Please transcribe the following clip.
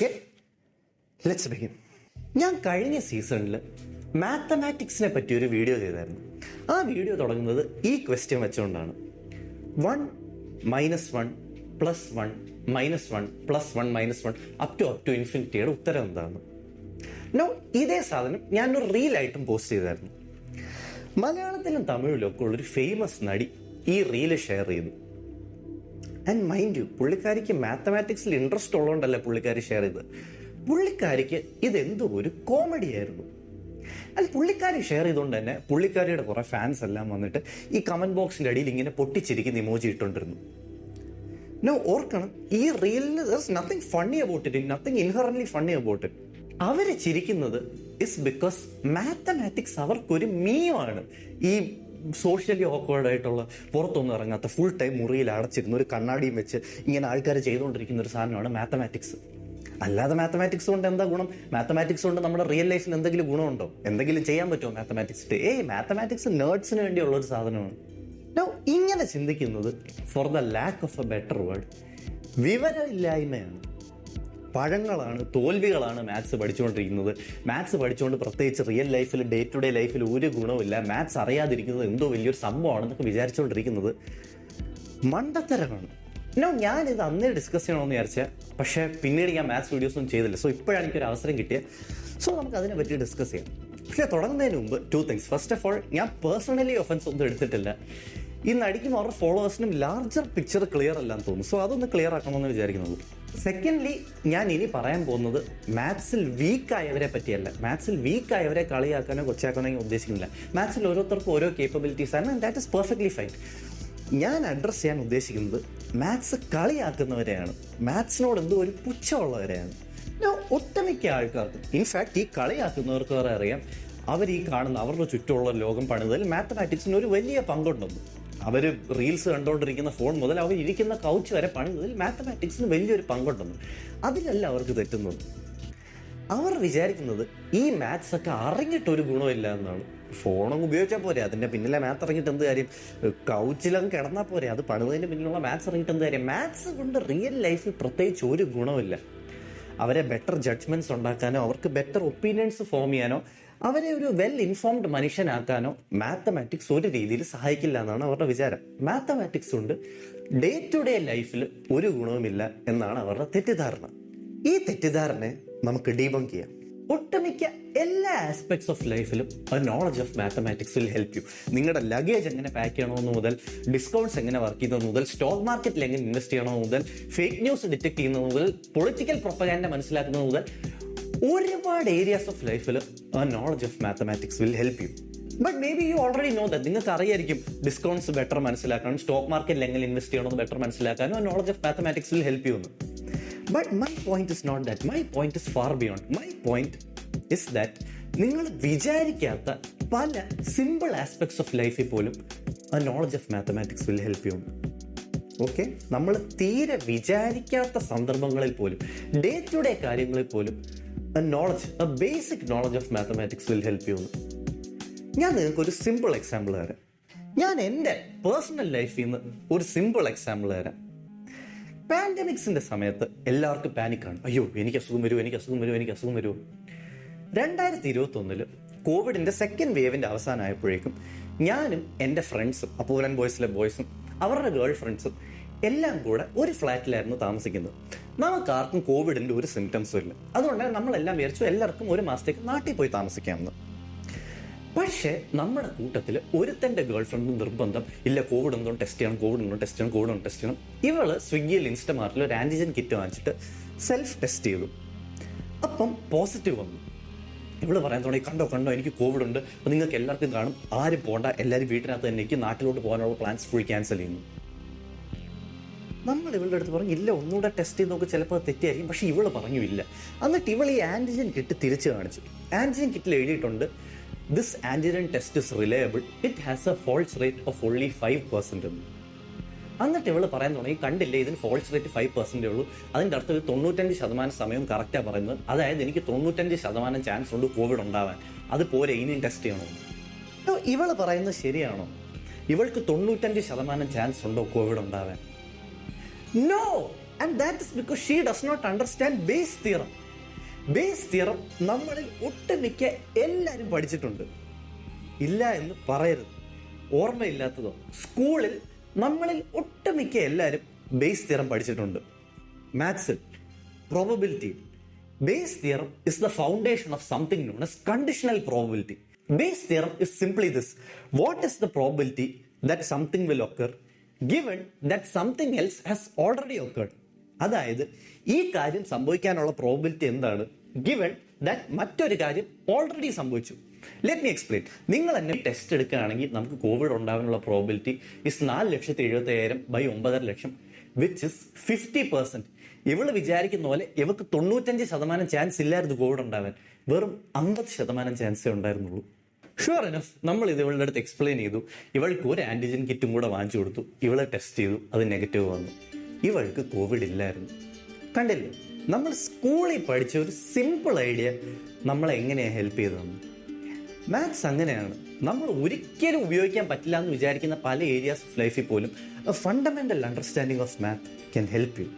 Okay, let's begin. ഞാൻ കഴിഞ്ഞ സീസണിൽ മാത്തമാറ്റിക്സിനെ പറ്റി ഒരു വീഡിയോ ചെയ്തായിരുന്നു. ആ വീഡിയോ തുടങ്ങുന്നത് ഈ ക്വസ്റ്റ്യൻ വെച്ചുകൊണ്ടാണ്: 1 - 1 + 1 - 1 + 1 - 1 അപ് ടു ഇൻഫിനിറ്റിയുടെ ഉത്തരം എന്താണ്? നോ, ഇതേ സാധനം ഞാനൊരു റീലായിട്ടും പോസ്റ്റ് ചെയ്തായിരുന്നു. മലയാളത്തിലും തമിഴിലും ഒക്കെ ഉള്ളൊരു ഫേമസ് നടി ഈ റീല് ഷെയർ ചെയ്തു. ആൻഡ് മൈൻഡ് യു, പുള്ളിക്കാരിക്ക് മാത്തമാറ്റിക്സിൽ ഇൻട്രസ്റ്റ് ഉള്ളതുകൊണ്ടല്ല പുള്ളിക്കാരി ഷെയർ ചെയ്തത്. പുള്ളിക്കാരിക്ക് ഇതെന്തോ ഒരു കോമഡി ആയിരുന്നു. അത് പുള്ളിക്കാരി ഷെയർ ചെയ്തുകൊണ്ട് തന്നെ പുള്ളിക്കാരിയുടെ കുറെ ഫാൻസ് എല്ലാം വന്നിട്ട് ഈ കമന്റ് ബോക്സിന്റെ അടിയിൽ ഇങ്ങനെ പൊട്ടിച്ചിരിക്കുന്ന ഇമോജി ഇട്ടുകൊണ്ടിരുന്നു. നോ, ഓർക്കണം, ഈ റീലിന് nothing funny about it, nothing inherently funny about it. അവര് ചിരിക്കുന്നത് ഇസ് ബിക്കോസ് മാത്തമാറ്റിക്സ് അവർക്കൊരു മീമാണ്. ഈ സോഷ്യലി ഓക്വേർഡ് ആയിട്ടുള്ള, പുറത്തൊന്നും ഇറങ്ങാത്ത, ഫുൾ ടൈം മുറിയിൽ അടച്ചിരുന്ന ഒരു കണ്ണാടിയും വെച്ച് ഇങ്ങനെ ആൾക്കാർ ചെയ്തുകൊണ്ടിരിക്കുന്ന ഒരു സാധനമാണ് മാത്തമാറ്റിക്സ്. അല്ലാതെ മാത്തമാറ്റിക്സ് കൊണ്ട് എന്താ ഗുണം? മാത്തമാറ്റിക്സ് കൊണ്ട് നമ്മുടെ റിയൽ ലൈഫിൽ എന്തെങ്കിലും ഗുണമുണ്ടോ? എന്തെങ്കിലും ചെയ്യാൻ പറ്റുമോ മാത്തമാറ്റിക്സ്? മാത്തമാറ്റിക്സ് നേർഡ്സിന് വേണ്ടിയുള്ള ഒരു സാധനമാണ്. നോ, ഇങ്ങനെ ചിന്തിക്കുന്നത് for the lack of a better word വിവരമില്ലായ്മയാണ്. പഴങ്ങളാണ്, തോൽവികളാണ് മാത്സ് പഠിച്ചുകൊണ്ടിരിക്കുന്നത്. മാത്സ് പഠിച്ചുകൊണ്ട് പ്രത്യേകിച്ച് റിയൽ ലൈഫിൽ, ഡേ ടു ഡേ ലൈഫിൽ ഒരു ഗുണമില്ല. മാത്സ് അറിയാതിരിക്കുന്നത് എന്തോ വലിയൊരു സംഭവമാണെന്നൊക്കെ വിചാരിച്ചുകൊണ്ടിരിക്കുന്നത് മണ്ടത്തരമാണ്. നോ, ഞാനിത് അന്നേ ഡിസ്കസ് ചെയ്യണമെന്ന് വിചാരിച്ചാൽ, പക്ഷേ പിന്നീട് ഞാൻ മാത്സ് വീഡിയോസൊന്നും ചെയ്തില്ല. സോ ഇപ്പോഴാണ് എനിക്കൊരു അവസരം കിട്ടിയത്. സോ നമുക്ക് അതിനെ പറ്റി ഡിസ്കസ് ചെയ്യാം. പക്ഷേ തുടങ്ങുന്നതിന് മുമ്പ് 2 things. ഫസ്റ്റ് ഓഫ് ഓൾ, ഞാൻ പേഴ്സണലി ഒഫൻസ് ഒന്നും എടുത്തിട്ടില്ല. ഈ നടിക്കും അവരുടെ ഫോളോവേഴ്സിനും ലാർജർ പിക്ചർ ക്ലിയർ അല്ലാന്ന് തോന്നുന്നു. സോ അതൊന്ന് ക്ലിയർ ആക്കണമെന്ന് വിചാരിക്കുന്നുള്ളൂ. സെക്കൻഡ്ലി, ഞാൻ ഇനി പറയാൻ പോകുന്നത് മാത്സിൽ വീക്കായവരെ പറ്റിയല്ല. മാത്സിൽ വീക്കായവരെ കളിയാക്കാനോ കൊച്ചാക്കാനോ ഉദ്ദേശിക്കുന്നില്ല. മാത്സിൽ ഓരോരുത്തർക്കും ഓരോ കേപ്പബിലിറ്റീസ് ആണ്, ദാറ്റ് ഇസ് പെർഫെക്റ്റ്ലി ഫൈൻ. ഞാൻ അഡ്രസ്സ് ചെയ്യാൻ ഉദ്ദേശിക്കുന്നത് മാത്സ് കളിയാക്കുന്നവരെയാണ്, മാത്സിനോട് എന്തോ ഒരു പുച്ഛമുള്ളവരെയാണ്. ഒട്ടുമിക്ക ആൾക്കാർക്കും, ഇൻഫാക്ട് ഈ കളിയാക്കുന്നവർക്ക് വരെ അറിയാം, അവർ ഈ കാണുന്ന അവരുടെ ചുറ്റുമുള്ള ലോകം പണിതതിൽ മാത്തമാറ്റിക്സിന് ഒരു വലിയ പങ്കുണ്ടെന്ന്. അവർ റീൽസ് കണ്ടുകൊണ്ടിരിക്കുന്ന ഫോൺ മുതൽ അവർ ഇരിക്കുന്ന കൗച്ച് വരെ പണിതതിൽ മാത്തമാറ്റിക്സിന് വലിയൊരു പങ്കുണ്ടെന്ന്. അതിലല്ല അവർക്ക് തെറ്റുന്നത്. അവർ വിചാരിക്കുന്നത് ഈ മാത്സ് ഒക്കെ അറിഞ്ഞിട്ടൊരു ഗുണമില്ല എന്നാണ്. ഫോണൊന്നും ഉപയോഗിച്ചാൽ പോരെ, അതിൻ്റെ പിന്നിലെ മാത്സ് ഇറങ്ങിയിട്ട് എന്ത് കാര്യം? കൗച്ചിലങ്ങ് കിടന്നാൽ പോരെ, അത് പണിതതിൻ്റെ പിന്നിലുള്ള മാത്സ് ഇറങ്ങിയിട്ട് എന്ത് കാര്യം? മാത്സ് കൊണ്ട് റിയൽ ലൈഫിൽ പ്രത്യേകിച്ച് ഒരു ഗുണമില്ല. അവരെ ബെറ്റർ ജഡ്ജ്മെൻറ്റ്സ് ഉണ്ടാക്കാനോ, അവർക്ക് ബെറ്റർ ഒപ്പീനിയൻസ് ഫോം ചെയ്യാനോ, അവരെ ഒരു വെൽ ഇൻഫോംഡ് മനുഷ്യനാക്കാനോ മാത്തമാറ്റിക്സ് ഒരു രീതിയിൽ സഹായിക്കില്ല എന്നാണ് അവരുടെ വിചാരം. മാത്തമാറ്റിക്സ് കൊണ്ട് ഡേ ടു ഡേ ലൈഫിൽ ഒരു ഗുണവുമില്ല എന്നാണ് അവരുടെ തെറ്റിദ്ധാരണ. ഈ തെറ്റിദ്ധാരണയെ നമുക്ക് ഡീബങ്ക് ചെയ്യാം. ഒട്ടുമിക്ക എല്ലാ ആസ്പെക്ട്സ് ഓഫ് ലൈഫിലും knowledge of mathematics will help you. നിങ്ങളുടെ ലഗേജ് എങ്ങനെ പാക്ക് ചെയ്യണമെന്ന് മുതൽ, ഡിസ്കൗണ്ട്സ് എങ്ങനെ വർക്ക് ചെയ്യുന്നത് മുതൽ, സ്റ്റോക്ക് മാർക്കറ്റിൽ എങ്ങനെ ഇൻവെസ്റ്റ് ചെയ്യണമെന്ന് മുതൽ, ഫേക്ക് ന്യൂസ് ഡിറ്റക്ട് ചെയ്യുന്നത് മുതൽ, പൊളിറ്റിക്കൽ പ്രൊപ്പഗാൻഡ മനസ്സിലാക്കുന്നത് മുതൽ, ഒരുപാട് ഏരിയാസ് ഓഫ് ലൈഫിൽ knowledge of mathematics will help U. But may be you already know that. നിങ്ങൾക്ക് അറിയായിരിക്കും ഡിസ്കൗണ്ട്സ് ബെറ്റർ മനസ്സിലാക്കാനും, സ്റ്റോക്ക് മാർക്കറ്റിൽ എങ്ങനെ ഇൻവെസ്റ്റ് ചെയ്യണമെന്ന് ബെറ്റർ മനസ്സിലാക്കാനും knowledge of mathematics will help U എന്ന്. But my point is not that. My point is far beyond. My point is that നിങ്ങൾ വിചാരിക്കാത്ത പല സിമ്പിൾ ആസ്പെക്ട്സ് ഓഫ് ലൈഫിൽ പോലും knowledge of mathematics will help U. Okay, നമ്മൾ തീരെ വിചാരിക്കാത്ത സന്ദർഭങ്ങളിൽ പോലും, ഡേ ടു ഡേ കാര്യങ്ങളിൽ പോലും basic knowledge of mathematics will help U. ഞാൻ നിങ്ങൾക്ക് ഒരു സിമ്പിൾ എക്സാമ്പിൾ തരാം. ഞാൻ എൻ്റെ പേഴ്സണൽ ലൈഫിൽ നിന്ന് ഒരു സിമ്പിൾ എക്സാമ്പിൾ തരാം. പാൻഡമിക്സിന്റെ സമയത്ത് എല്ലാവർക്കും പാനിക്കാണ്. അയ്യോ, എനിക്ക് അസുഖം വരുമോ, എനിക്ക് അസുഖം വരുമോ, എനിക്ക് അസുഖം വരുമോ. 2021 കോവിഡിന്റെ സെക്കൻഡ് വേവിന്റെ അവസാനമായപ്പോഴേക്കും ഞാനും എൻ്റെ ഫ്രണ്ട്സും, അപ്പൂരൻ ബോയ്സിലെ ബോയ്സും അവരുടെ ഗേൾ ഫ്രണ്ട്സും എല്ലാം കൂടെ ഒരു ഫ്ലാറ്റിലായിരുന്നു താമസിക്കുന്നത്. നമുക്ക് ആർക്കും കോവിഡിന്റെ ഒരു സിംറ്റംസും ഇല്ല. അതുകൊണ്ട് നമ്മളെല്ലാം വിചാരിച്ചു എല്ലാവർക്കും ഒരു മാസത്തേക്ക് നാട്ടിൽ പോയി താമസിക്കാമെന്ന്. പക്ഷേ നമ്മുടെ കൂട്ടത്തിൽ ഒരുത്തൻ്റെ ഗേൾ ഫ്രണ്ട് നിർബന്ധം, ഇല്ല കോവിഡ് ഒന്നും ടെസ്റ്റ് ചെയ്യണം, കോവിഡ് ഒന്നും ടെസ്റ്റ് ചെയ്യണം, കോവിഡ് ഒന്നും ടെസ്റ്റ് ചെയ്യണം. ഇവള് സ്വിഗ്ഗിയിൽ, ഇൻസ്റ്റമാർട്ടിൽ ഒരു ആൻറ്റിജൻ കിറ്റ് വാങ്ങിച്ചിട്ട് സെൽഫ് ടെസ്റ്റ് ചെയ്തു. അപ്പം പോസിറ്റീവ് വന്നു. ഇവള് പറയാൻ തുടങ്ങി, കണ്ടോ എനിക്ക് കോവിഡ് ഉണ്ട്, അപ്പോൾ നിങ്ങൾക്ക് എല്ലാവർക്കും കാണും, ആരും പോകണ്ട, എല്ലാവരും വീട്ടിനകത്ത് തന്നെ എനിക്ക് നാട്ടിലോട്ട് പോകാനുള്ള പ്ലാൻസ് ഫുൾ ക്യാൻസൽ ചെയ്യുന്നു. നമ്മൾ ഇവളുടെ അടുത്ത് പറഞ്ഞു, ഇല്ല ഒന്നുകൂടെ ടെസ്റ്റ് ചെയ്ത് നോക്ക്, ചിലപ്പോൾ തെറ്റിയായിരിക്കും. പക്ഷേ ഇവള് പറഞ്ഞു ഇല്ല. എന്നിട്ട് ഇവൾ ഈ ആൻറ്റിജൻ കിറ്റ് തിരിച്ച് കാണിച്ചു. ആൻറ്റിജൻ കിറ്റിൽ എഴുതിയിട്ടുണ്ട്, this antigen test is reliable, it has a false rate of only 5%. എന്നിട്ട് ഇവള് പറയാൻ തുടങ്ങി, കണ്ടില്ലേ ഇതിന് ഫോൾസ് റേറ്റ് 5% ഉള്ളൂ, അതിൻ്റെ അർത്ഥം 95% സമയം കറക്റ്റാണ് പറയുന്നത്. അതായത് എനിക്ക് 95% ചാൻസ് ഉണ്ട് കോവിഡ് ഉണ്ടാവാൻ, അത് പോരെ, ഇനിയും ടെസ്റ്റ് ചെയ്യണോ? ഇവള് പറയുന്നത് ശരിയാണോ? ഇവൾക്ക് 95% ചാൻസ് ഉണ്ടോ കോവിഡ് ഉണ്ടാവാൻ? No, and that is because she does not understand Bayes theorem. Bayes theorem നമ്മളിൽ ഒട്ടുമിക്ക എല്ലാവരും പഠിച്ചിട്ടുണ്ട്, ഇല്ല എന്ന് പറയരുത്. ഓർമ്മയില്ലാത്തതോ? സ്കൂളിൽ നമ്മളിൽ ഒട്ടുമിക്ക എല്ലാവരും ബേസ് തിയറം പഠിച്ചിട്ടുണ്ട്. മാത്സിൽ, probability, Bayes theorem is the foundation of something known as conditional probability. Bayes theorem is simply this: what is the probability that something will occur given that something else has already occurred? അതായത് ഈ കാര്യം സംഭവിക്കാനുള്ള probability എന്താണ് given that മറ്റൊരു കാര്യം already സംഭവിച്ചു. Let me explain. നിങ്ങൾ തന്നെ ടെസ്റ്റ് എടുക്കുകയാണെങ്കിൽ നമുക്ക് കോവിഡ് ഉണ്ടാകാനുള്ള probability is 4,70,000 by 9.5 lakh, which is 50%. ഇവള് വിചാരിക്കുന്ന പോലെ ഇവർക്ക് 95% ചാൻസ് ഇല്ലായിരുന്നു കോവിഡ് ഉണ്ടാവാൻ, വെറും 50% ചാൻസേ ഉണ്ടായിരുന്നുള്ളൂ. ഷുവർ എനഫ് നമ്മൾ ഇത് ഇവളുടെ അടുത്ത് എക്സ്പ്ലെയിൻ ചെയ്തു. ഇവൾക്ക് ഒരു ആൻറ്റിജൻ കിറ്റും കൂടെ വാങ്ങിച്ചു കൊടുത്തു. ഇവളെ ടെസ്റ്റ് ചെയ്തു, അത് നെഗറ്റീവ് വന്നു. ഇവൾക്ക് കോവിഡ് ഇല്ലായിരുന്നു. കണ്ടില്ലേ, നമ്മൾ സ്കൂളിൽ പഠിച്ച ഒരു സിമ്പിൾ ഐഡിയ നമ്മളെ എങ്ങനെയാണ് ഹെൽപ്പ് ചെയ്തതെന്ന്. മാത്സ് അങ്ങനെയാണ്. നമ്മൾ ഒരിക്കലും ഉപയോഗിക്കാൻ പറ്റില്ല എന്ന് വിചാരിക്കുന്ന പല ഏരിയാസ് ഓഫ് ലൈഫിൽ പോലും fundamental understanding of math can help you.